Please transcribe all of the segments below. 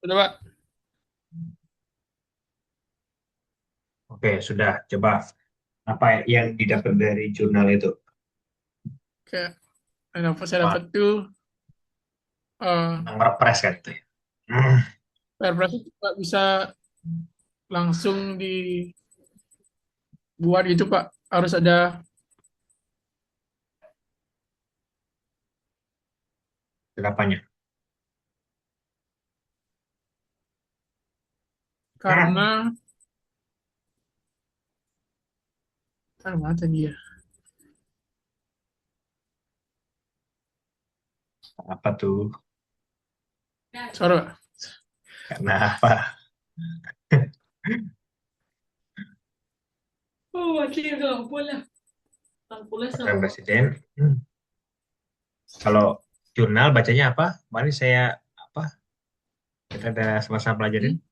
Udah, Pak. Oke, sudah. Coba apa yang didapat dari jurnal itu? Kayak saya dapat Wah, tuh tentang eh Perpres kan itu ya. Hmm, Perpres itu Pak bisa langsung dibuat gitu, Pak. Harus ada Kenapanya? Hmm, karena mana tadi ya? apa tuh? Sorry, Pak. Karena apa? Oh, aquí no, bola. Tampoco Peraturan sama. Presiden. Hmm, Kalau jurnal bacanya apa? Mari saya apa? Kita ada sama-sama pelajarin. Hmm?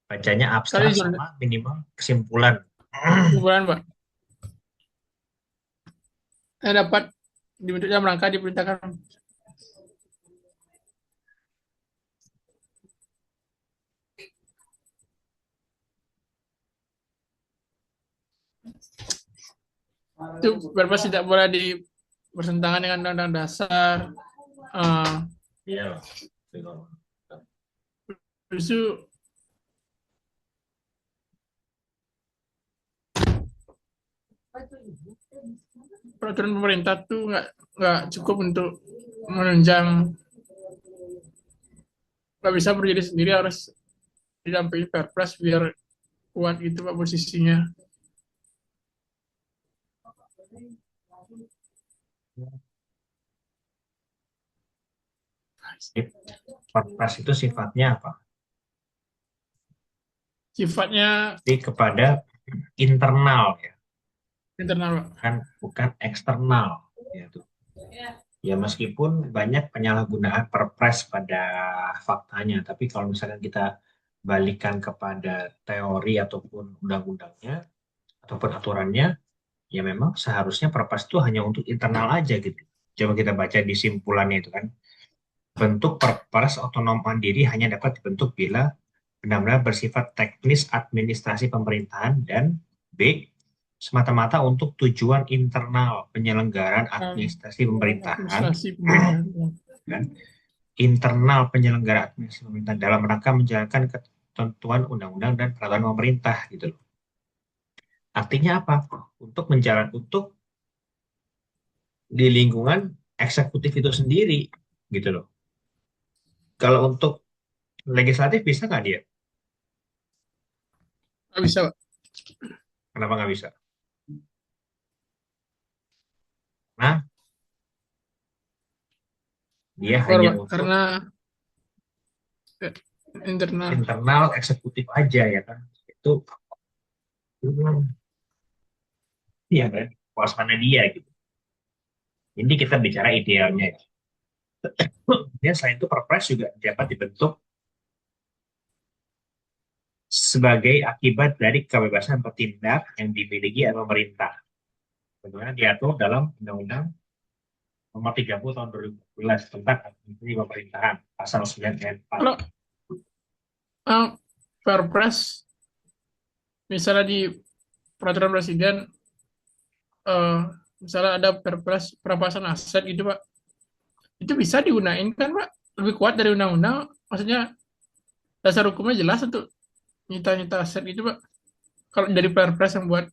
Bacanya abstrak Tadi jurnal sama minimal kesimpulan. Hmm, kumpulan, Pak. Saya dapat dibentuk dalam rangka diperintahkan. Itu Perpres tidak boleh bertentangan dengan Undang-Undang Dasar. Eh, Iya. itu peraturan pemerintah tuh nggak cukup untuk menunjang, nggak bisa berdiri sendiri, harus didampingi Perpres biar kuat gitu Pak posisinya. Perpres itu sifatnya apa? Sifatnya Jadi kepada internal ya, internal Pak. bukan bukan eksternal. Ya, tuh. Ya meskipun banyak penyalahgunaan perpres pada faktanya, tapi kalau misalkan kita balikan kepada teori ataupun undang-undangnya ataupun aturannya, ya memang seharusnya perpres itu hanya untuk internal aja gitu. Coba kita baca di simpulannya itu kan, bentuk perpres otonom mandiri hanya dapat dibentuk bila benar-benar bersifat teknis administrasi pemerintahan dan B. semata-mata untuk tujuan internal penyelenggaraan administrasi pemerintahan Administrasi pemerintahan. kan internal penyelenggara administrasi pemerintahan dalam rangka menjalankan ketentuan undang-undang dan peraturan pemerintah gitu loh. Artinya apa? Untuk di lingkungan eksekutif itu sendiri gitu loh. Kalau untuk legislatif bisa nggak dia? Nggak bisa Pak. Kenapa nggak bisa? Nah, dia Keluar hanya Pak. untuk Karena internal. internal eksekutif aja ya kan. Itu ya kan, kuasana dia gitu. Ini kita bicara idealnya ya. Dia selain itu Perpres juga dapat dibentuk sebagai akibat dari kebebasan bertindak yang dimiliki oleh pemerintah. Sebagaimana diatur dalam Undang-Undang Nomor 30 Tahun 2014 tentang administrasi pemerintahan pasal 9 ayat 4. Kalau Perpres misalnya di peraturan presiden, eh, misalnya ada Perpres perampasan aset gitu Pak, itu bisa digunain kan Pak, lebih kuat dari undang-undang, maksudnya dasar hukumnya jelas untuk nyita-nyita aset gitu Pak, kalau dari Perpres yang buat.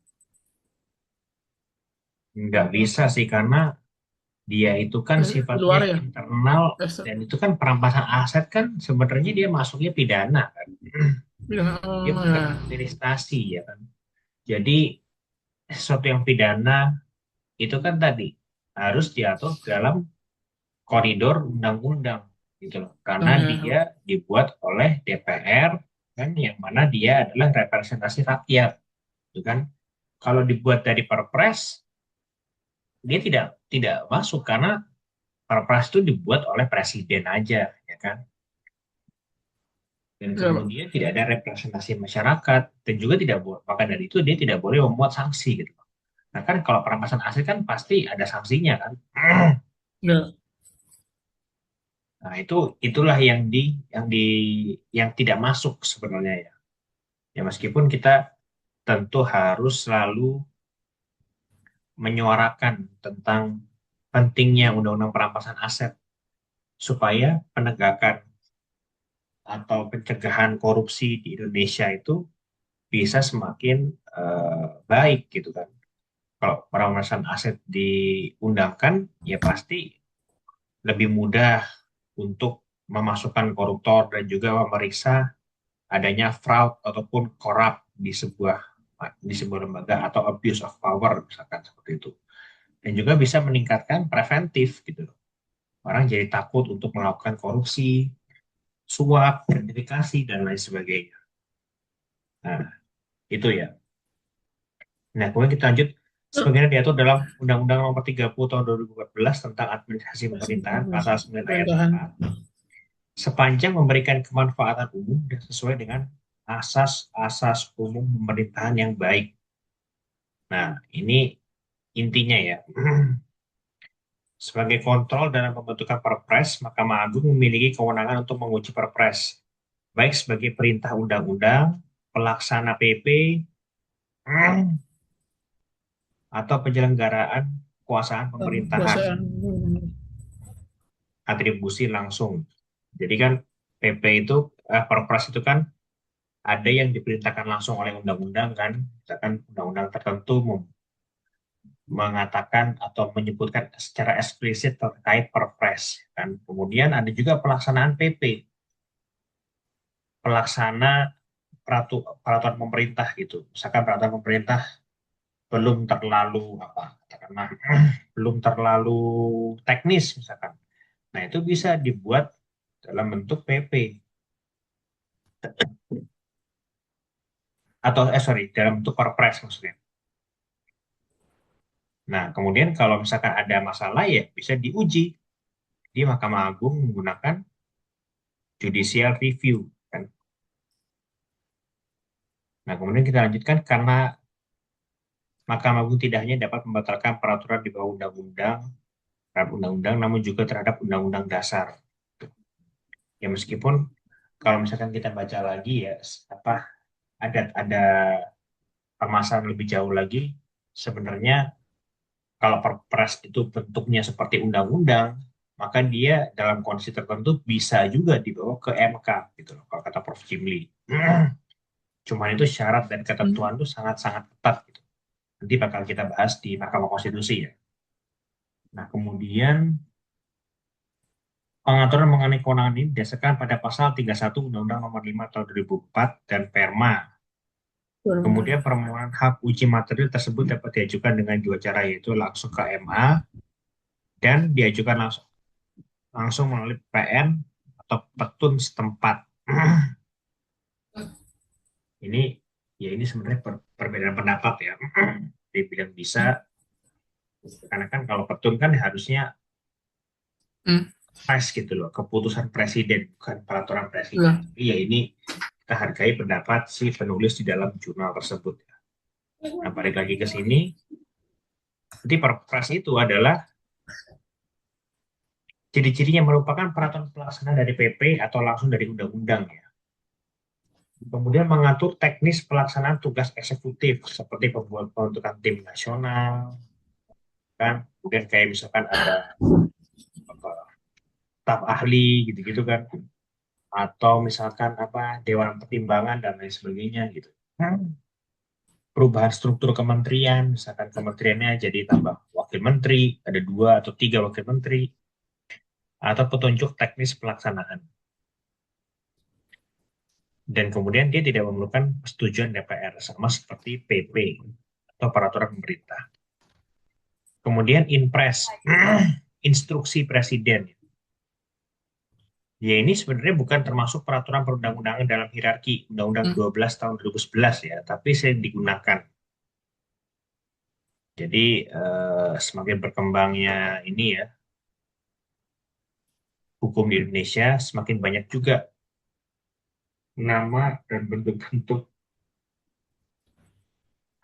Nggak bisa sih karena dia itu kan sifatnya Luar ya. internal dan itu kan perampasan aset kan sebenarnya dia masuknya pidana kan. Bilang, Dia oh, bukan ya. administrasi ya kan. Jadi sesuatu yang pidana itu kan tadi harus diatur dalam koridor undang-undang gitu loh. Karena Oh, ya. dia dibuat oleh DPR kan yang mana dia adalah representasi rakyat, gitu kan. Kalau dibuat dari Perpres, dia tidak tidak masuk karena Perpres itu dibuat oleh presiden aja, ya kan. Dan Ya, Pak. kemudian tidak ada representasi masyarakat dan juga tidak boleh, maka dari itu dia tidak boleh memuat sanksi gitu. Nah kan kalau perampasan aset kan pasti ada sanksinya kan. Ya. Nah, itulah yang tidak masuk sebenarnya ya. Ya meskipun kita tentu harus selalu menyuarakan tentang pentingnya undang-undang perampasan aset supaya penegakan atau pencegahan korupsi di Indonesia itu bisa semakin baik gitu kan. Kalau perampasan aset diundangkan, ya pasti lebih mudah untuk memasukkan koruptor dan juga memeriksa adanya fraud ataupun korup di sebuah lembaga atau abuse of power misalkan seperti itu. Dan juga bisa meningkatkan preventif gitu loh. Orang jadi takut untuk melakukan korupsi, suap, gratifikasi dan lain sebagainya. Nah, itu ya. Nah, kemudian kita lanjut sebagaimana diatur dalam Undang-Undang Nomor 30 Tahun 2014 tentang Administrasi Pemerintahan Pasal 9 ayat Pemerintahan. 4, sepanjang memberikan kemanfaatan umum dan sesuai dengan asas-asas umum pemerintahan yang baik. Nah, ini intinya ya. Sebagai kontrol dalam pembentukan Perpres, Mahkamah Agung memiliki kewenangan untuk menguji Perpres, baik sebagai perintah undang-undang, pelaksana PP, atau penyelenggaraan kekuasaan pemerintahan, Kekuasaan. atribusi langsung. Jadi kan PP itu, Perpres itu kan ada yang diperintahkan langsung oleh undang-undang kan, misalkan undang-undang tertentu mengatakan atau menyebutkan secara eksplisit terkait Perpres kan. Kemudian ada juga pelaksanaan PP, pelaksana peraturan pemerintah gitu. Misalkan peraturan pemerintah belum terlalu apa katakanlah belum terlalu teknis misalkan. Nah, itu bisa dibuat dalam bentuk PP atau sorry, dalam bentuk Perpres maksudnya. Nah, kemudian kalau misalkan ada masalah ya bisa diuji di Mahkamah Agung menggunakan judicial review kan. Nah, kemudian kita lanjutkan karena Mahkamah Agung tidak hanya dapat membatalkan peraturan di bawah undang-undang, namun juga terhadap undang-undang dasar. Ya meskipun kalau misalkan kita baca lagi ya apa ada permasalahan lebih jauh lagi sebenarnya kalau perpres itu bentuknya seperti undang-undang maka dia dalam kondisi tertentu bisa juga dibawa ke MK gitu loh kalau kata Prof. Jimli. Cuman itu syarat dan ketentuan itu sangat-sangat ketat gitu. Nanti bakal kita bahas di Mahkamah Konstitusi ya. Nah, kemudian pengaturan mengenai kewenangan ini didasarkan pada pasal 31 Undang-Undang Nomor 5 Tahun 2004 dan Perma. Kemudian permohonan hak uji material tersebut dapat diajukan dengan dua cara, yaitu langsung ke MA dan diajukan langsung melalui PN atau petun setempat. Ini ya ini sebenarnya perbedaan pendapat ya. Dibilang bisa, karena kan kalau petun kan harusnya Hmm. pres gitu loh, keputusan presiden bukan peraturan presiden. Nah, Tapi ya ini kita hargai pendapat si penulis di dalam jurnal tersebut. Nah, balik lagi ke sini, jadi perpres itu adalah ciri-cirinya merupakan peraturan pelaksana dari PP atau langsung dari undang-undang ya. Kemudian mengatur teknis pelaksanaan tugas eksekutif seperti pembentukan tim nasional, kan. Kemudian kayak misalkan ada apa, staf ahli gitu-gitu kan, atau misalkan apa dewan pertimbangan dan lain sebagainya gitu. Perubahan struktur kementerian, misalkan kementeriannya jadi tambah wakil menteri, ada 2 atau 3 wakil menteri, atau petunjuk teknis pelaksanaan. Dan kemudian dia tidak memerlukan persetujuan DPR, sama seperti PP atau peraturan pemerintah. Kemudian Inpres, instruksi presiden. Ya ini sebenarnya bukan termasuk peraturan perundang-undangan dalam hierarki Undang-Undang 12 tahun 2011 ya, tapi sering digunakan. Jadi semakin berkembangnya ini ya, hukum di Indonesia semakin banyak juga nama dan bentuk-bentuk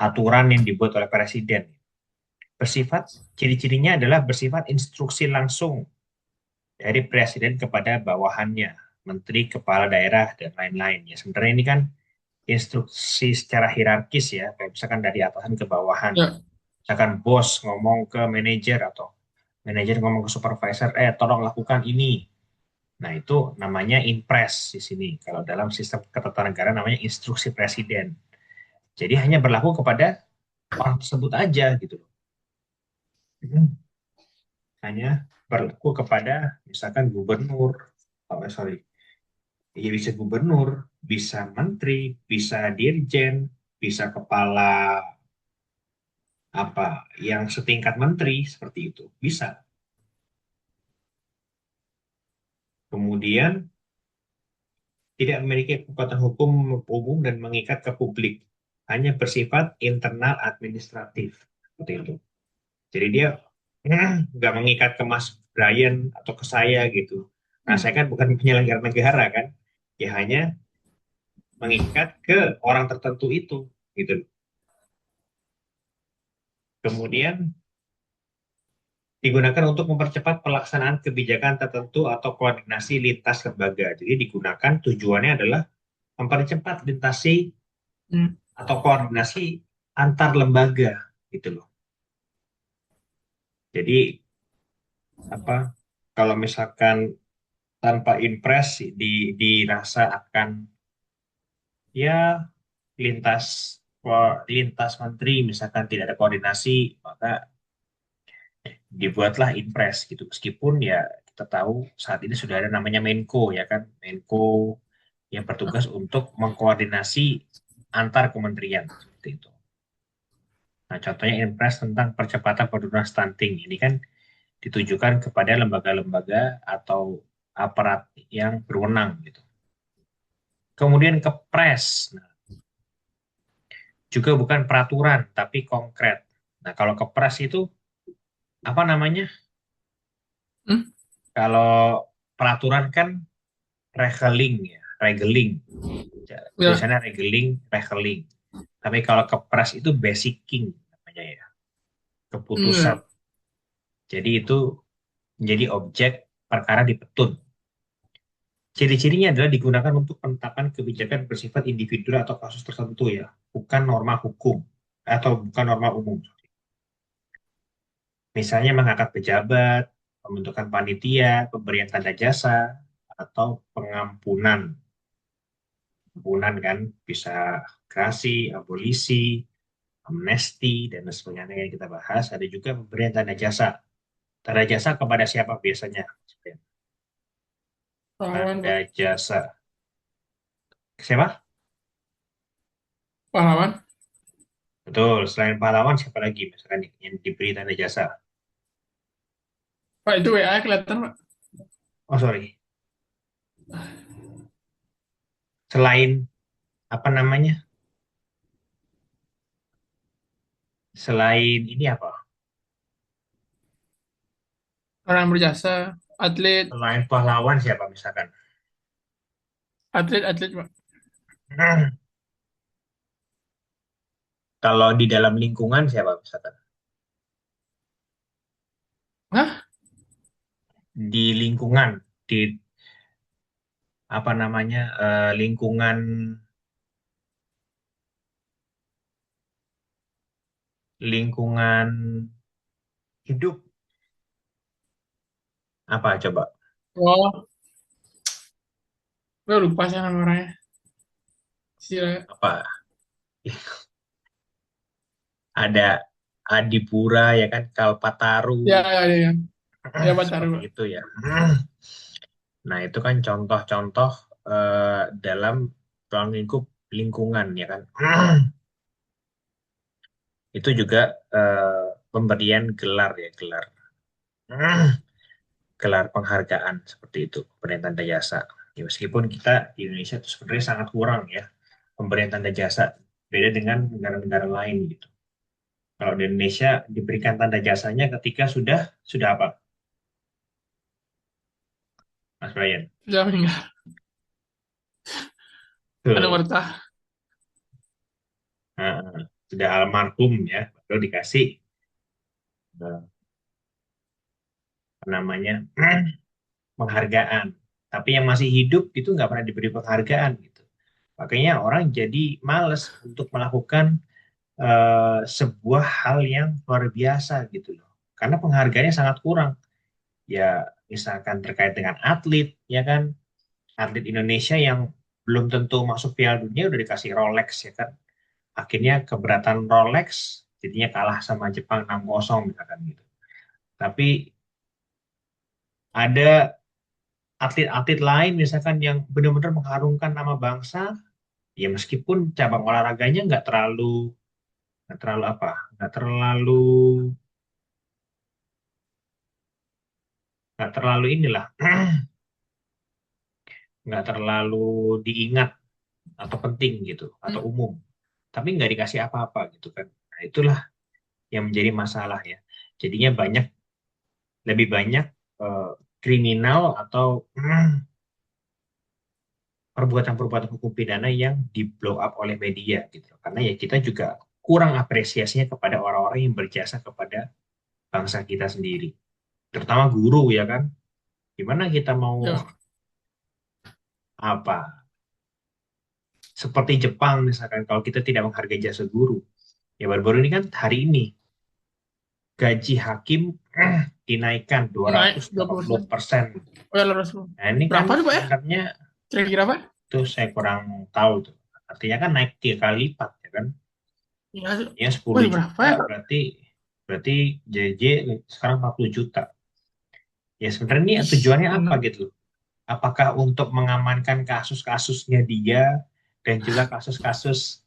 aturan yang dibuat oleh presiden. Ciri-cirinya adalah bersifat instruksi langsung dari presiden kepada bawahannya, menteri, kepala daerah, dan lain-lain. Ya, sebenarnya ini kan instruksi secara hierarkis ya, kayak misalkan dari atasan ke bawahan. Ya. Misalkan bos ngomong ke manajer atau manajer ngomong ke supervisor, tolong lakukan ini. Nah, itu namanya impres di sini. Kalau dalam sistem ketatanegaraan namanya instruksi presiden. Jadi hanya berlaku kepada orang tersebut aja gitu loh. Hanya berlaku kepada misalkan gubernur, oh, sorry, ya bisa gubernur, bisa menteri, bisa dirjen, bisa kepala apa yang setingkat menteri seperti itu bisa. Kemudian tidak memiliki kekuatan hukum umum dan mengikat ke publik, hanya bersifat internal administratif seperti itu. Jadi dia nggak mengikat ke Mas Brian atau ke saya gitu. Nah, saya kan bukan penyelenggara negara kan, ya hanya mengikat ke orang tertentu itu gitu. Kemudian digunakan untuk mempercepat pelaksanaan kebijakan tertentu atau koordinasi lintas lembaga. Jadi digunakan tujuannya adalah mempercepat lintasi Hmm. atau koordinasi antar lembaga gitu loh. Jadi apa kalau misalkan tanpa impres dirasa akan ya lintas lintas menteri misalkan tidak ada koordinasi maka dibuatlah impres gitu meskipun ya kita tahu saat ini sudah ada namanya Menko ya kan Menko yang bertugas untuk mengkoordinasi antar kementerian seperti itu. Nah, contohnya impres tentang percepatan penurunan stunting ini kan ditujukan kepada lembaga-lembaga atau aparat yang berwenang gitu. Kemudian kepres, nah, juga bukan peraturan tapi konkret. Nah, kalau kepres itu apa namanya? Hmm? Kalau peraturan kan regeling ya, regeling. Ya. Tulisannya regeling, regeling. Tapi kalau kepres itu basicking namanya ya, Hmm, keputusan. ya. Jadi itu menjadi objek perkara di petun. Ciri-cirinya adalah digunakan untuk penetapan kebijakan bersifat individu atau kasus tertentu ya, bukan norma hukum atau bukan norma umum. Misalnya mengangkat pejabat, pembentukan panitia, pemberian tanda jasa, atau pengampunan. Ampunan kan bisa grasi, abolisi, amnesti, dan lain sebagainya yang kita bahas. Ada juga pemberian tanda jasa. Tanda jasa kepada siapa biasanya? Pahlawan, Tanda Pak. jasa. Siapa? Pahlawan. Betul, selain pahlawan siapa lagi misalkan yang diberi tanda jasa? Pak, itu WA kelihatan, Pak. Oh sorry, selain apa namanya? Selain ini apa? Orang berjasa. Atlet. Selain pahlawan siapa misalkan? Atlet, Pak. Kalau di dalam lingkungan siapa misalkan? Hah? Di lingkungan, di apa namanya? Lingkungan lingkungan hidup apa coba? Oh, gue lupa sih nama orangnya. Sila. Apa? Ada Adipura ya kan, Kalpataru Ya, ya, ya. Ya, ya Pak Taru, seperti Pak. itu ya. Nah, itu kan contoh-contoh dalam ruang lingkup lingkungan ya kan. Itu juga pemberian gelar ya, gelar. Gelar penghargaan seperti itu, pemberian tanda jasa. Ya, meskipun kita di Indonesia itu sebenarnya sangat kurang ya pemberian tanda jasa, beda dengan negara-negara lain gitu. Kalau di Indonesia diberikan tanda jasanya ketika sudah apa, Mas Brian? Sudah meninggal. Ada Betul. Marta. Nah, sudah almarhum ya, baru dikasih apa namanya penghargaan. Tapi yang masih hidup itu nggak pernah diberi penghargaan gitu. Makanya orang jadi males untuk melakukan sebuah hal yang luar biasa gitu loh. Karena penghargaannya sangat kurang. Ya misalkan terkait dengan atlet, ya kan, atlet Indonesia yang belum tentu masuk Piala Dunia udah dikasih Rolex ya kan. Akhirnya keberatan Rolex, jadinya kalah sama Jepang 6-0 misalkan gitu. Tapi ada atlet-atlet lain misalkan yang benar-benar mengharumkan nama bangsa, ya meskipun cabang olahraganya nggak terlalu apa, nggak terlalu inilah, nggak terlalu diingat atau penting gitu atau Hmm. umum, tapi nggak dikasih apa-apa gitu kan. Nah, itulah yang menjadi masalah ya. Jadinya lebih banyak eh, kriminal atau perbuatan-perbuatan hukum pidana yang di blow up oleh media gitu. Karena ya kita juga kurang apresiasinya kepada orang-orang yang berjasa kepada bangsa kita sendiri. Terutama guru ya kan. Gimana kita mau Ya, apa? Seperti Jepang misalkan kalau kita tidak menghargai jasa guru. Ya baru-baru ini kan hari ini gaji hakim dinaikkan naik 20%. 280%. Oh ya, lurus. Nah ini kan Berapa tuh Pak ya? sebenarnya Kira-kira Pak? itu saya kurang tahu tuh. Artinya kan naik 3 kali lipat ya kan. Ya, Ya wah 10 berapa juta ya? berarti berarti JJ sekarang 40 juta. Ya sebenarnya ini Ih, tujuannya apa bener. gitu? Apakah untuk mengamankan kasus-kasusnya dia dan juga kasus-kasus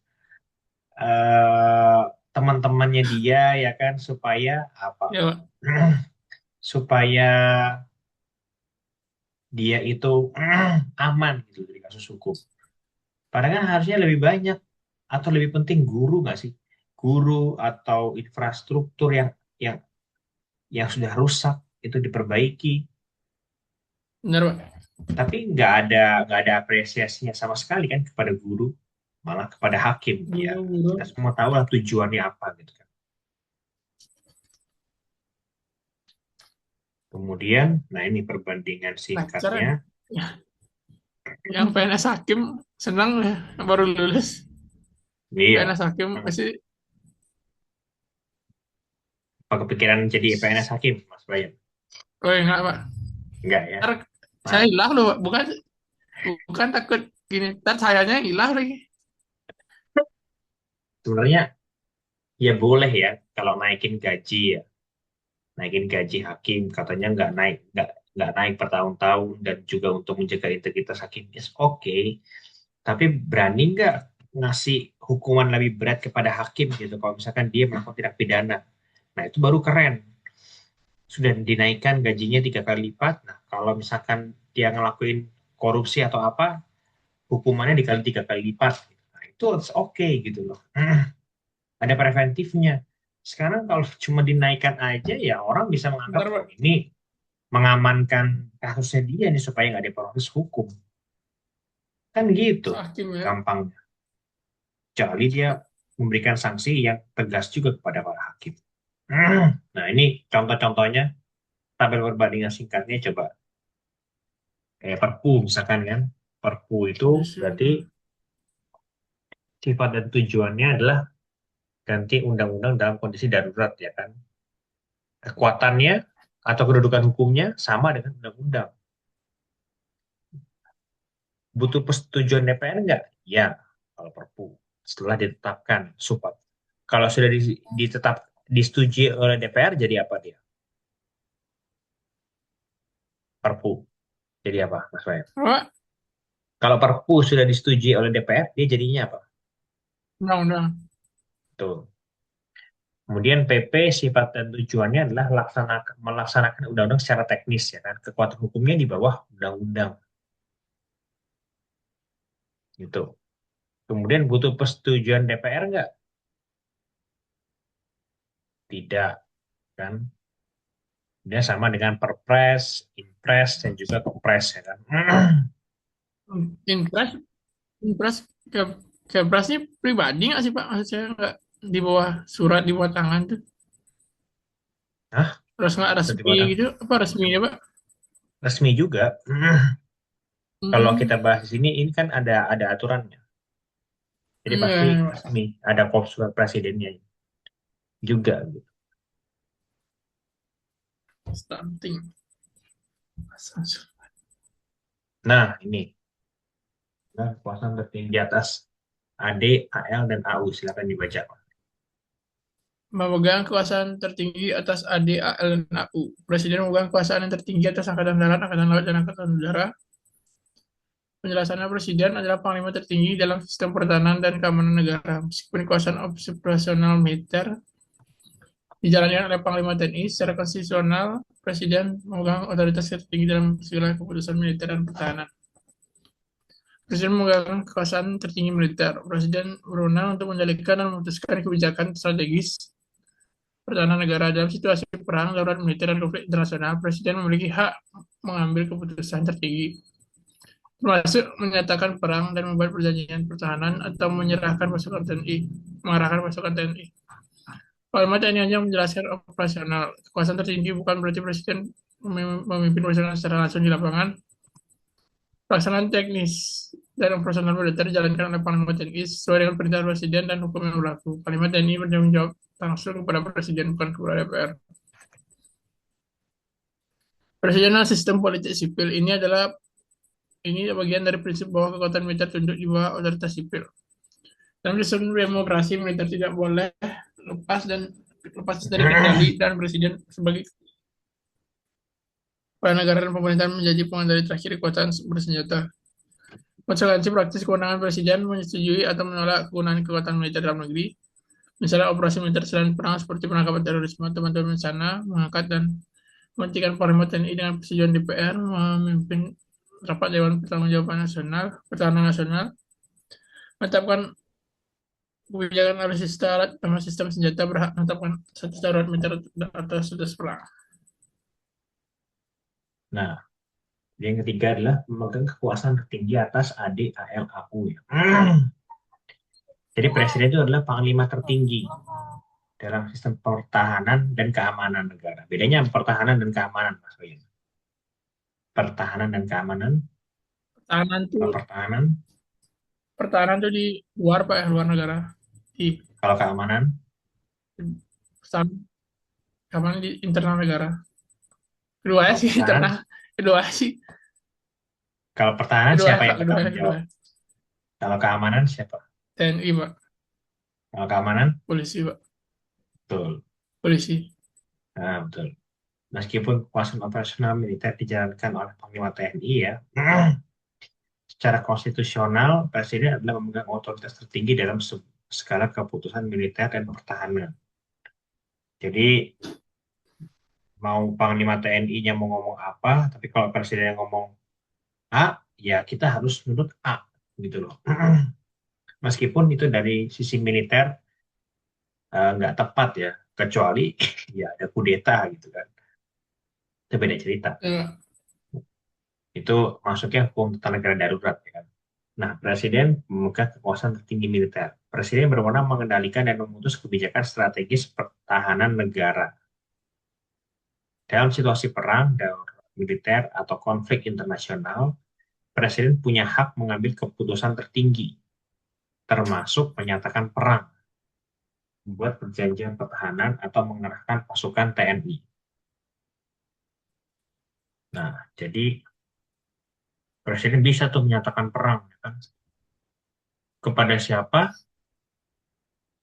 eh, teman-temannya dia ya kan supaya apa? Ya Pak. Supaya dia itu aman gitu dari kasus hukum. Padahal kan harusnya lebih banyak atau lebih penting guru nggak sih? Guru atau infrastruktur yang yang sudah rusak itu diperbaiki, Bener Pak. tapi nggak ada apresiasinya sama sekali kan kepada guru, malah kepada hakim. Ya Guru-guru kita semua tahu lah tujuannya apa gitu kan. Kemudian, nah ini perbandingan singkatnya. pacaran. Ya, yang PNS Hakim senang ya, baru lulus. Iya, PNS Hakim sangat. pasti. Apa kepikiran jadi PNS hakim, Mas Bayan? Oh enggak Pak. Enggak ya. Ntar Nah, saya hilang loh Pak. Bukan bukan takut gini. Ntar sayanya hilang lagi. sebenarnya ya boleh ya kalau naikin gaji ya, naikin gaji hakim katanya nggak naik bertahun-tahun dan juga untuk menjaga integritas hakim is oke. Tapi berani nggak ngasih hukuman lebih berat kepada hakim gitu kalau misalkan dia melakukan tindak pidana. Nah itu baru keren. Sudah dinaikkan gajinya 3 kali lipat. Nah kalau misalkan dia ngelakuin korupsi atau apa, hukumannya dikali 3 kali lipat. Nah itu oke gitu loh. Ada preventifnya. Sekarang kalau cuma dinaikkan aja ya orang bisa menganggap Ntar oh Pak. ini mengamankan kasusnya dia nih supaya nggak diproses hukum. Kan gitu Hakim ya. gampangnya. Kecuali dia memberikan sanksi yang tegas juga kepada para hakim. Nah, ini contoh-contohnya tabel perbandingan singkatnya coba. Kayak Perpu misalkan kan. Perpu itu berarti Bisa. sifat dan tujuannya adalah ganti undang-undang dalam kondisi darurat ya kan. Kekuatannya atau kedudukan hukumnya sama dengan undang-undang. Butuh persetujuan DPR nggak? Ya, kalau Perpu. Setelah ditetapkan, support. Kalau sudah disetujui oleh DPR, jadi apa dia? Perpu. Jadi apa, Mas Wayan? Pak. Kalau Perpu sudah disetujui oleh DPR, dia jadinya apa? Undang-undang. Tuh. Kemudian PP sifat dan tujuannya adalah melaksanakan undang-undang secara teknis ya kan. Kekuatan hukumnya di bawah undang-undang gitu. Kemudian butuh persetujuan DPR nggak? Tidak kan. Dia sama dengan Perpres, Impres dan juga Kepres ya kan. Impres. Impres. Ke, Kepres ini pribadi nggak sih Pak? Maksud saya nggak di bawah surat di bawah tangan tuh. Hah? Terus nggak Berarti resmi mana? gitu. Apa resminya Pak? resmi juga. Kalau kita Hmm, bahas di sini, ini kan ada aturannya. Jadi pasti ya, resmi, ada surat presidennya juga, gitu. stunting. Nah, ini nah, kekuasaan tertinggi di atas AD, AL, dan AU. Silakan dibaca, Pak. Memegang kekuasaan tertinggi atas AD, AL, dan AU. Presiden memegang kekuasaan yang tertinggi atas Angkatan Darat, Angkatan Laut, dan Angkatan Udara. Penjelasannya, Presiden adalah Panglima tertinggi dalam sistem pertahanan dan keamanan negara. Meskipun kekuasaan operasional militer dijalankan oleh Panglima TNI, secara konstitusional, Presiden memegang otoritas tertinggi dalam segala keputusan militer dan pertahanan. Presiden memegang kekuasaan tertinggi militer. Presiden berwenang untuk menjalankan dan memutuskan kebijakan strategis pertahanan negara dalam situasi perang, darurat militer, dan konflik internasional. Presiden memiliki hak mengambil keputusan tertinggi, termasuk menyatakan perang dan membuat perjanjian pertahanan atau menyerahkan pasukan TNI, mengarahkan pasukan TNI. Panglima TNI hanya menjelaskan operasional. Kekuasaan tertinggi bukan berarti presiden memimpin pasukan secara langsung di lapangan. Pelaksanaan teknis dan operasional militer dijalankan oleh Panglima TNI sesuai dengan perintah Presiden dan hukum yang berlaku. Panglima TNI bertanggung jawab langsung kepada Presiden, bukan kepada DPR. Presidensial sistem politik sipil ini bagian dari prinsip bahwa kekuatan militer tunduk di bawah otoritas sipil. Dalam sistem demokrasi, militer tidak boleh lepas dari kendali dan presiden sebagai kepala negara dan pemerintahan menjadi pengendali terakhir kekuatan bersenjata. Konsekuensi praktis kewenangan presiden menyetujui atau menolak kegunaan kekuatan militer dalam negeri, misalnya operasi militer selain perang seperti penangkapan terorisme, teman-teman bencana, mengangkat dan menghentikan Panglima TNI dengan persetujuan DPR, memimpin rapat Dewan Pertahanan Nasional, menetapkan kebijakan alutsista alat sama sistem senjata, berhak menetapkan status darurat militer atau status perang. Nah, yang ketiga adalah memegang kekuasaan tertinggi atas AD, AL, AU. Ya. Jadi presiden itu adalah panglima tertinggi dalam sistem pertahanan dan keamanan negara. Bedanya pertahanan dan keamanan, Mas Boyan. Pertahanan dan keamanan. Pertahanan tuh Kalau pertahanan, pertahanan tuh di luar Pak, ya, luar negara. Di kalau keamanan, keamanan di internal negara. Kedua kalau sih pertahanan, internal, kedua sih, kalau pertahanan kedua siapa Pak, yang kedua bertanggung kedua. jawab? Kalau keamanan siapa? TNI Pak, Kalau keamanan, polisi Pak, betul. polisi. Nah, betul. Meskipun kekuasaan operasional militer dijalankan oleh Panglima TNI ya, secara konstitusional Presiden adalah memegang otoritas tertinggi dalam skala keputusan militer dan pertahanan. Jadi mau Panglima TNI-nya mau ngomong apa, tapi kalau Presiden ngomong A, ya kita harus nurut A, gitu loh. Meskipun itu dari sisi militer nggak tepat ya, kecuali ya ada kudeta gitu kan, itu beda cerita. Ya, Itu masuknya hukum tata negara darurat ya kan. Nah, Presiden memegang kekuasaan tertinggi militer. Presiden berwenang mengendalikan dan memutus kebijakan strategis pertahanan negara. Dalam situasi perang, darurat militer, atau konflik internasional, Presiden punya hak mengambil keputusan tertinggi, termasuk menyatakan perang, membuat perjanjian pertahanan, atau mengerahkan pasukan TNI. Nah, jadi Presiden bisa tuh menyatakan perang, ya kan? Kepada siapa?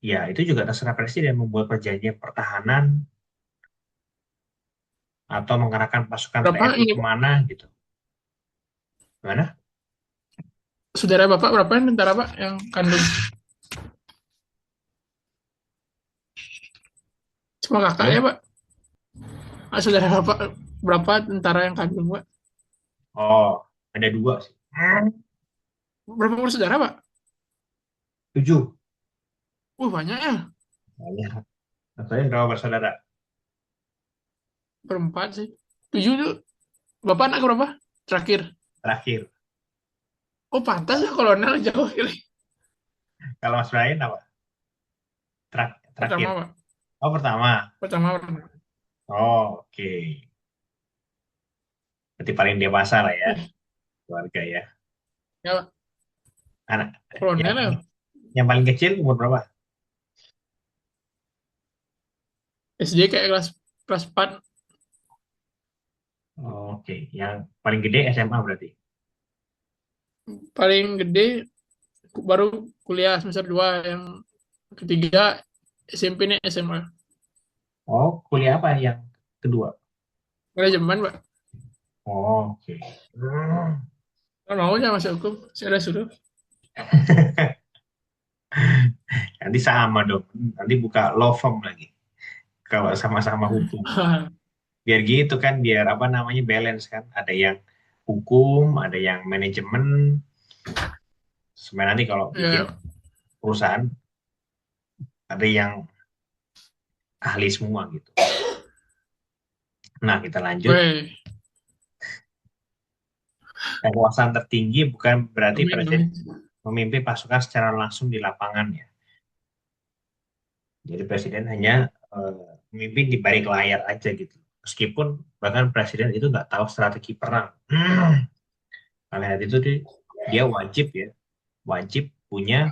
Ya, itu juga terserah Presiden membuat perjanjian pertahanan atau mengerahkan pasukan berapa TNI ini Pak? kemana gitu. Gimana? Saudara Bapak berapa tentara Pak yang kandung? Cuma kakak ya Gimana? Pak? Saudara Bapak berapa tentara yang kandung Pak? Oh, ada dua sih. Berapa bersaudara Pak? 7. Banyak ya. Banyak. Saya berapa bersaudara? Berempat sih. 7 tuh. Bapak anak berapa? Terakhir. Terakhir. Pantas ya kolonel jauh kali. Kalau Mas Brian apa? Terakhir. Pertama Pak. Oh, pertama. Pertama. Oh, oke. Berarti paling dewasa lah ya, Eh, keluarga ya. ya Anak yang kolonel ya. yang paling kecil umur berapa? SD kayak kelas kelas 4. Oke, yang paling gede SMA berarti. Paling gede baru kuliah semester 2, yang ketiga SMP nih SMA. Oh, kuliah apa yang kedua? Manajemen, Pak. Oke. Kan maunya masuk hukum, saya udah suruh. Nanti sama dong. Nanti buka law firm lagi. Kalau sama-sama hukum. Biar gitu kan, biar apa namanya balance kan. Ada yang hukum, ada yang manajemen. Sebenarnya nanti kalau bikin Ya, perusahaan, ada yang ahli semua gitu. Nah, kita lanjut. weh, Kekuasaan tertinggi bukan berarti amin, presiden amin. memimpin pasukan secara langsung di lapangan ya. Jadi presiden hanya eh, memimpin di balik layar aja gitu. Meskipun bahkan presiden itu nggak tahu strategi perang. Oleh itu dia wajib ya, wajib punya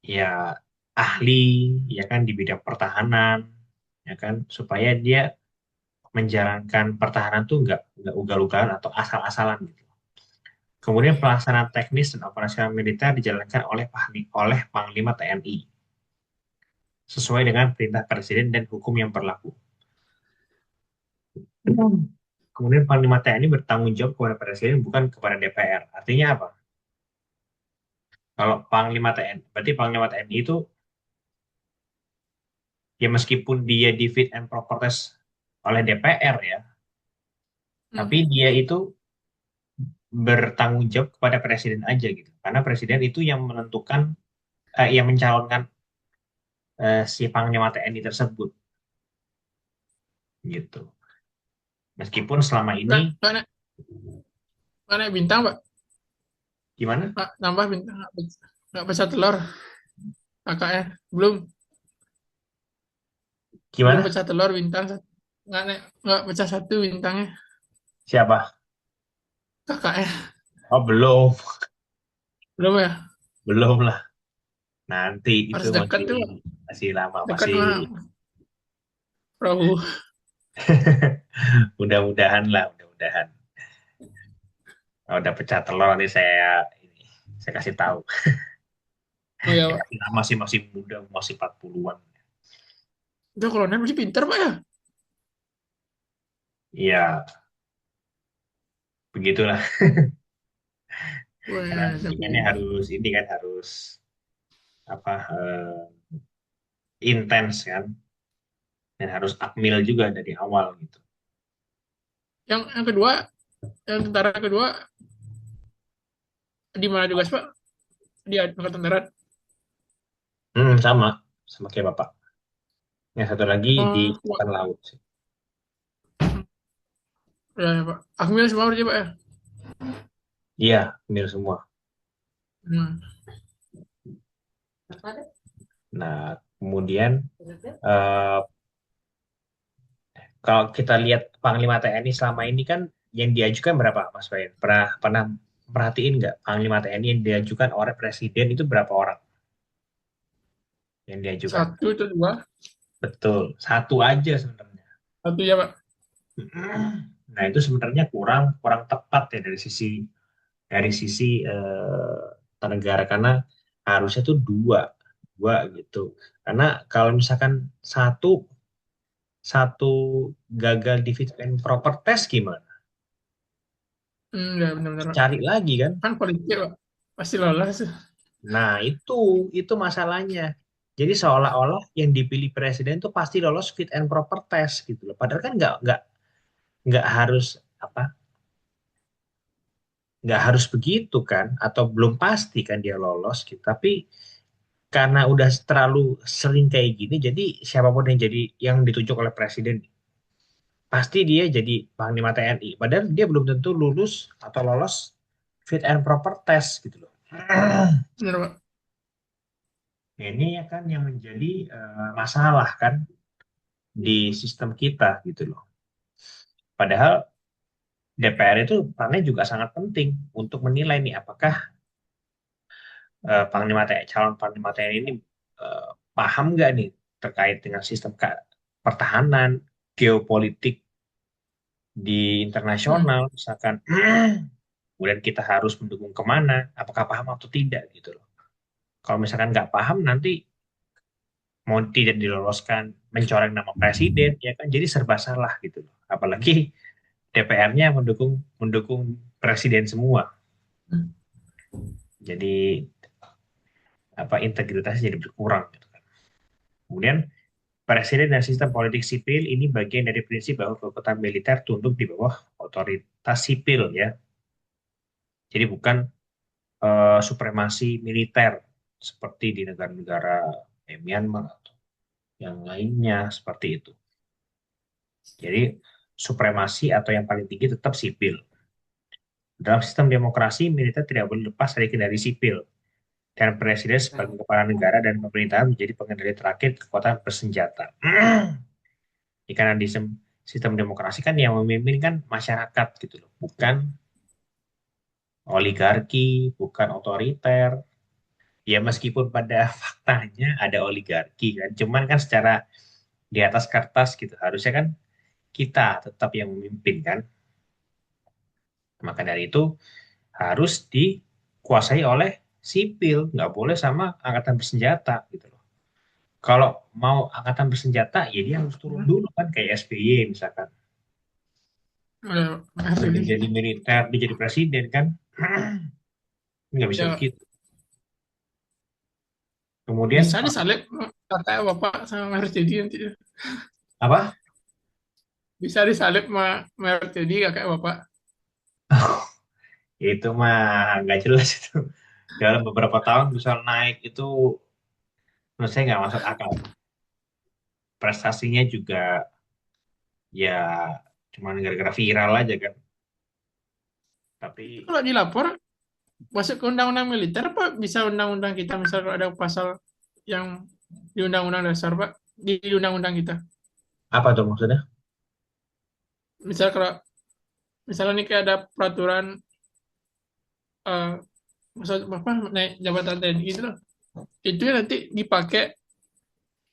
ya ahli ya kan di bidang pertahanan ya kan supaya dia menjalankan pertahanan tuh nggak ugal-ugalan atau asal-asalan gitu. Kemudian pelaksanaan teknis dan operasional militer dijalankan oleh Panglima TNI sesuai dengan perintah Presiden dan hukum yang berlaku. Kemudian Panglima TNI bertanggung jawab kepada Presiden bukan kepada DPR. Artinya apa? Kalau Panglima TNI, berarti Panglima TNI itu ya meskipun dia di fit and proper test oleh DPR ya, Hmm. tapi dia itu bertanggung jawab kepada Presiden aja gitu. Karena Presiden itu yang menentukan, yang mencalonkan si Panglima TNI tersebut gitu. Meskipun selama ini Nggak naik, nggak naik bintang, Pak. gimana? Nggak nambah bintang, nggak pecah telur kakaknya. Belum, belum Gimana? pecah telur bintang. Nggak naik, nggak pecah satu bintangnya Siapa? kakaknya. Oh belum, Belum ya? belum lah. Nanti itu Harus dekat masih tuh, Pak. masih lama, Dekat masih mah Prabu. mudah-mudahan lah, mudah-mudahan. Kalau udah pecah telur nanti saya kasih tahu. Oh ya, Ya, Pak. masih muda, masih 40-an. Itu kolonel masih pintar, Pak ya? Iya, begitulah. Karena Wah, pendidikannya tapi harus ini kan harus apa intens kan dan harus akmil juga dari awal gitu. yang kedua, yang tentara kedua di mana juga, Pak? Di Angkatan Darat. Sama sama kayak Bapak. Yang satu lagi di Oh, Pak. Angkatan Laut sih. Ya, ya, Pak. Akmil semua berarti, Pak ya? Iya, akmil semua. Hmm. Nah, kemudian eh, kalau kita lihat Panglima TNI selama ini kan yang diajukan berapa, Mas Bayan? Pernah pernah perhatiin nggak Panglima TNI yang diajukan oleh Presiden itu berapa orang yang diajukan? Satu itu dua. Betul, satu aja sebenarnya. Satu ya, Pak. Nah, itu sebenarnya kurang kurang tepat ya dari sisi negara karena harusnya tuh dua dua gitu. Karena kalau misalkan satu satu gagal di fit and proper test gimana? Ya benar-benar, Pak. Cari lagi kan? Kan politik, Pak. Pasti lolos. Nah, itu masalahnya. Jadi seolah-olah yang dipilih presiden tuh pasti lolos fit and proper test gitu loh. Padahal kan nggak harus apa? Nggak harus begitu kan? Atau belum pasti kan dia lolos gitu. Tapi karena udah terlalu sering kayak gini, jadi siapapun yang jadi yang ditunjuk oleh presiden pasti dia jadi Panglima TNI. Padahal dia belum tentu lulus atau lolos fit and proper test gitu loh. Benar, Pak. Nah, ini ya kan yang menjadi masalah kan di sistem kita gitu loh. Padahal DPR itu perannya juga sangat penting untuk menilai nih apakah Panglima TNI, calon Panglima TNI ini eh, paham nggak nih terkait dengan sistem pertahanan, geopolitik di Hmm. internasional, misalkan kemudian kita harus mendukung kemana, apakah paham atau tidak gitu loh. Kalau misalkan nggak paham, nanti mau tidak diloloskan, mencoreng nama presiden, ya kan, jadi serba salah gitu loh. Apalagi DPR-nya mendukung mendukung presiden semua, jadi apa integritasnya jadi berkurang gitu kan. Kemudian presiden dan sistem politik sipil ini bagian dari prinsip bahwa kekuatan militer tunduk di bawah otoritas sipil ya. Jadi bukan supremasi militer seperti di negara-negara Myanmar atau yang lainnya seperti itu. Jadi supremasi atau yang paling tinggi tetap sipil. Dalam sistem demokrasi, militer tidak boleh lepas dari kendali sipil dan presiden sebagai kepala negara dan pemerintahan menjadi pengendali terakhir kekuatan bersenjata. Karena di sistem demokrasi kan yang memimpin kan masyarakat gitu loh, bukan oligarki, bukan otoriter. Ya meskipun pada faktanya ada oligarki kan, cuman kan secara di atas kertas gitu harusnya kan kita tetap yang memimpin kan. Maka dari itu harus dikuasai oleh sipil, nggak boleh sama angkatan bersenjata gitu loh. Kalau mau angkatan bersenjata, ya dia harus turun dulu kan kayak SBY misalkan. Udah, Udah dia ngerti. jadi militer, dia jadi presiden kan. Nggak bisa Ya, begitu. Kemudian bisa disalib kakak bapak sama Maher Jadi nanti. apa? Bisa disalib sama Maher Jadi kakak bapak. Itu mah nggak jelas itu. Dalam beberapa tahun bisa naik itu menurut saya nggak masuk akal. Prestasinya juga ya cuma gara-gara viral aja kan. Tapi Kalau dilapor masuk ke undang-undang militer apa bisa undang-undang kita misal kalau ada pasal yang di undang-undang dasar pak di undang-undang kita. apa tuh maksudnya? Misal kalau misalnya nih kayak ada peraturan eh misal apa naik jabatan TNI gitu loh. Itu yang nanti dipakai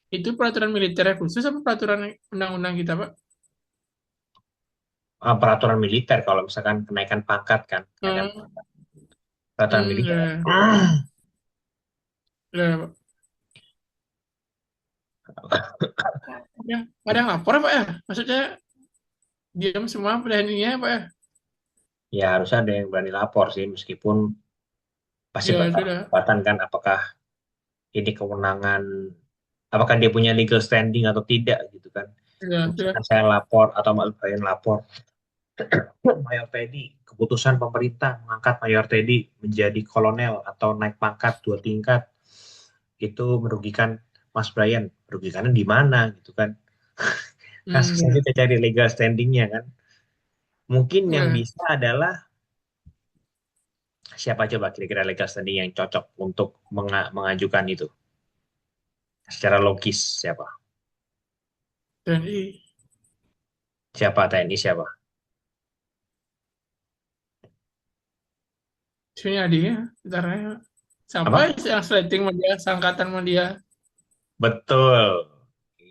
itu peraturan militer khusus apa peraturan undang-undang kita pak? Peraturan militer kalau misalkan kenaikan pangkat kan, kenaikan Hmm, peraturan militer. ya, ya, ya, ada yang lapor pak ya? Maksudnya diam semua TNI-nya pak ya? Ya harusnya ada yang berani lapor sih, meskipun pasti Ya sudah, perdebatan kan apakah ini kewenangan, apakah dia punya legal standing atau tidak gitu kan. ya sudah. Misalkan saya lapor atau Mayor lapor, Mayor Teddy, keputusan pemerintah mengangkat Mayor Teddy menjadi kolonel atau naik pangkat 2 tingkat, itu merugikan Mas Brian. Merugikannya di mana gitu kan? Kasus saja Ya, kita cari legal standingnya kan. Mungkin yang ya. bisa adalah siapa coba kira-kira legal standing yang cocok untuk mengajukan itu secara logis siapa? TNI. Siapa TNI siapa? Sini adiknya, bentar ya. Siapa Apa? yang slating sama dia, sangkatan sama dia? Betul.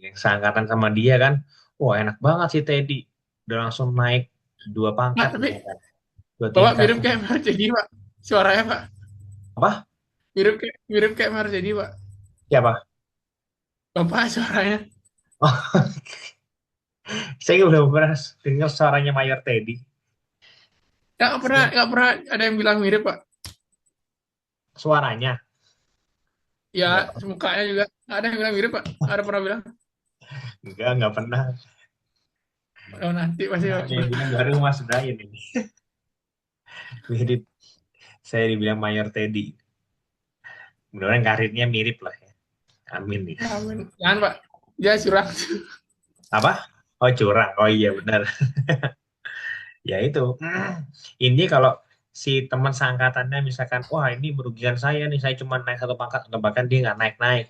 Yang seangkatan sama dia kan, wah enak banget sih Teddy. Udah langsung naik 2 pangkat Pak, tapi misalkan, dua Bapak tingkat. mirip kayak Maher Jadi, Pak. Suaranya, Pak. Apa? Mirip kayak Maher Jadi, Pak. Siapa? Bapak suaranya. Oh, saya udah pernah dengar suaranya Mayor Teddy. Nggak pernah ada yang bilang mirip, Pak. Suaranya. Ya, Nggak tahu. mukanya juga. Nggak ada yang bilang mirip, Pak. Nggak ada pernah bilang. Nggak pernah. Oh, nanti pasti Nah, Pak. ada yang bilang baru Mas Brian ini. Mirip. Saya dibilang Mayor Teddy. Mudah-mudahan karirnya mirip lah ya. Amin nih. Ya, amin. Jangan, Pak. Dia curang. Apa? Oh curang. Oh iya benar. Ya itu. Ini kalau si teman seangkatannya misalkan, wah ini merugikan saya nih, saya cuma naik 1 pangkat atau bahkan dia nggak naik-naik.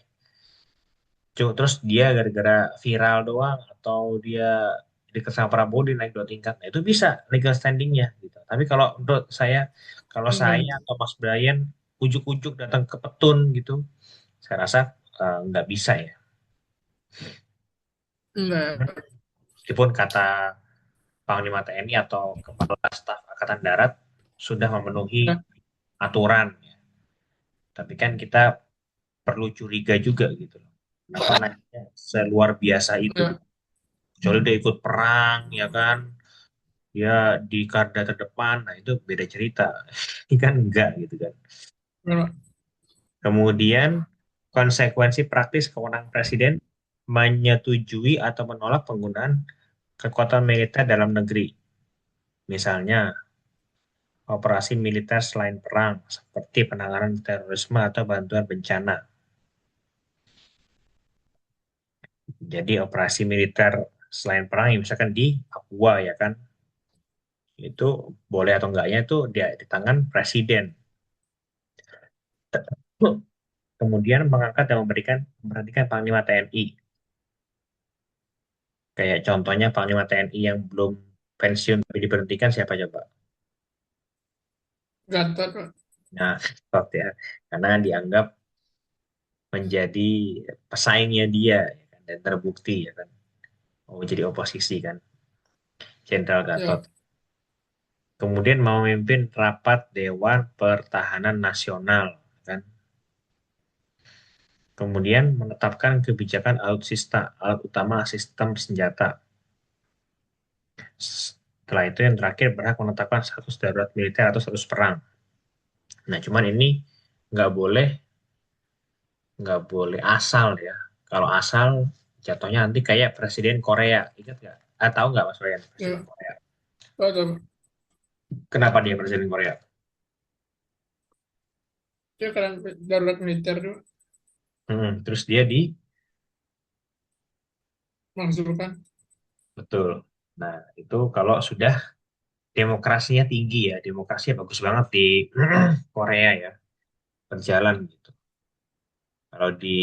Terus dia gara-gara viral doang atau dia dekat sama Prabowo dia naik 2 tingkat. Nah, itu bisa legal standingnya gitu. Tapi kalau menurut saya, kalau saya Enggak. atau Mas Brian ujuk-ujuk datang ke Petun gitu, saya rasa nggak bisa ya. Enggak. Meskipun kata Panglima TNI atau Kepala Staf Angkatan Darat sudah memenuhi Enggak. aturan, ya. Tapi kan kita perlu curiga juga gitu loh. Kenapa naiknya seluar biasa itu? Enggak. Kecuali dia ikut perang, ya kan? Dia di garda terdepan, nah itu beda cerita. Ini kan enggak gitu kan. Enggak. Kemudian konsekuensi praktis kewenangan presiden menyetujui atau menolak penggunaan kekuatan militer dalam negeri. Misalnya operasi militer selain perang, seperti penanganan terorisme atau bantuan bencana. Jadi operasi militer selain perang, ya misalkan di Papua ya kan, itu boleh atau enggaknya itu dia di tangan presiden. Kemudian mengangkat dan memberhentikan Panglima TNI. Kayak contohnya Panglima TNI yang belum pensiun tapi diberhentikan siapa coba? Gatot, Pak. Nah, Gatot ya. Karena dianggap menjadi pesaingnya dia ya kan, dan terbukti ya kan. Oh, jadi oposisi kan, Jenderal Ya. Gatot. Kemudian mau memimpin rapat Dewan Pertahanan Nasional kan. Kemudian menetapkan kebijakan alutsista, alat utama sistem senjata. Setelah itu yang terakhir berhak menetapkan status darurat militer atau status perang. Nah, cuman ini nggak boleh nggak boleh asal ya. Kalau asal jatuhnya nanti kayak Presiden Korea. Ingat nggak? Tahu nggak Mas Ryan, Presiden Ya. Korea? Betul. Kenapa dia Presiden Korea? Itu kan darurat militer itu Terus dia di mengusulkan. betul. Nah, itu kalau sudah demokrasinya tinggi ya, demokrasinya bagus banget di Korea ya, berjalan gitu. Kalau di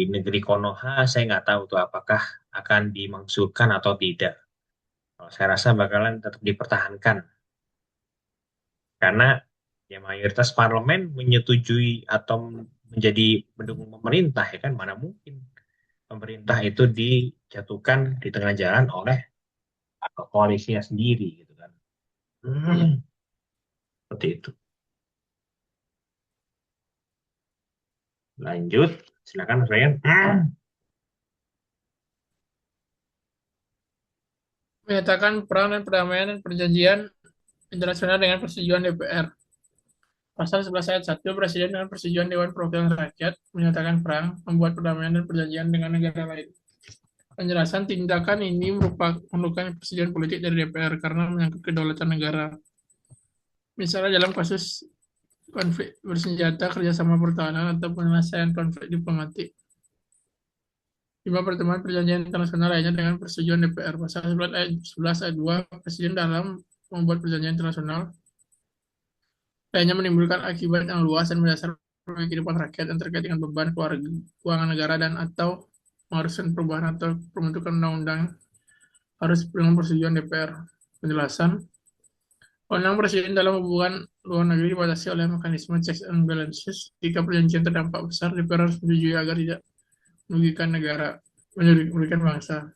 negeri Konoha, saya nggak tahu tuh apakah akan dimaksudkan atau tidak. Kalau saya rasa bakalan tetap dipertahankan karena ya mayoritas parlemen menyetujui atau menjadi mendukung pemerintah ya kan, mana mungkin pemerintah itu dijatuhkan di tengah jalan oleh koalisinya sendiri gitu kan. Seperti itu. Lanjut, silakan Mas Ryan. Menyatakan perang dan perdamaian dan perjanjian internasional dengan persetujuan DPR. Pasal 11 ayat 1, Presiden dengan persetujuan Dewan Perwakilan Rakyat menyatakan perang, membuat perdamaian dan perjanjian dengan negara lain. Penjelasan tindakan ini merupakan persetujuan politik dari DPR karena menyangkut kedaulatan negara. Misalnya dalam kasus konflik bersenjata, kerjasama pertahanan, atau penyelesaian konflik diplomatik. 5. Pertemuan perjanjian internasional lainnya dengan persetujuan DPR. Pasal 11 ayat 2, Presiden dalam membuat perjanjian internasional lainnya menimbulkan akibat yang luas dan mendasar bagi kehidupan rakyat yang terkait dengan beban keuangan negara dan atau mengharuskan perubahan atau pembentukan undang-undang harus dengan persetujuan DPR. Penjelasan, wewenang Presiden dalam hubungan luar negeri dibatasi oleh mekanisme checks and balances. Jika perjanjian terdampak besar, DPR harus menyetujui agar tidak merugikan negara, merugikan bangsa.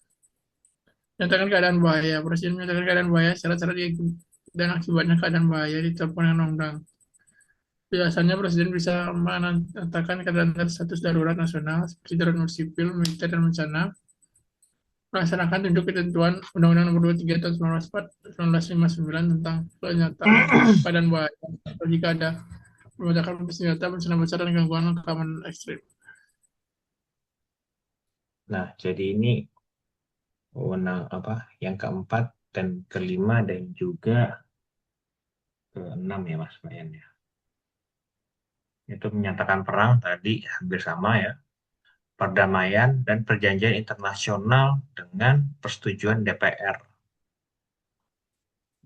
Menyatakan keadaan bahaya. Presiden menyatakan keadaan bahaya, syarat-syarat dan akibatnya keadaan bahaya ditetapkan dengan undang. Biasanya Presiden bisa menetapkan keadaan status darurat nasional seperti darurat sipil, militer, dan bencana, melaksanakan tunduk ketentuan Undang-Undang Nomor 23 Tahun 1959 tentang keadaan bahaya atau jika ada pemberontakan bersenjata, bencana besar, dan gangguan keamanan ekstrim. Nah, jadi ini wewenang apa yang keempat dan kelima dan juga keenam ya Mas Ryan ya. Itu menyatakan perang tadi hampir sama ya. Perdamaian dan perjanjian internasional dengan persetujuan DPR.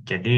Jadi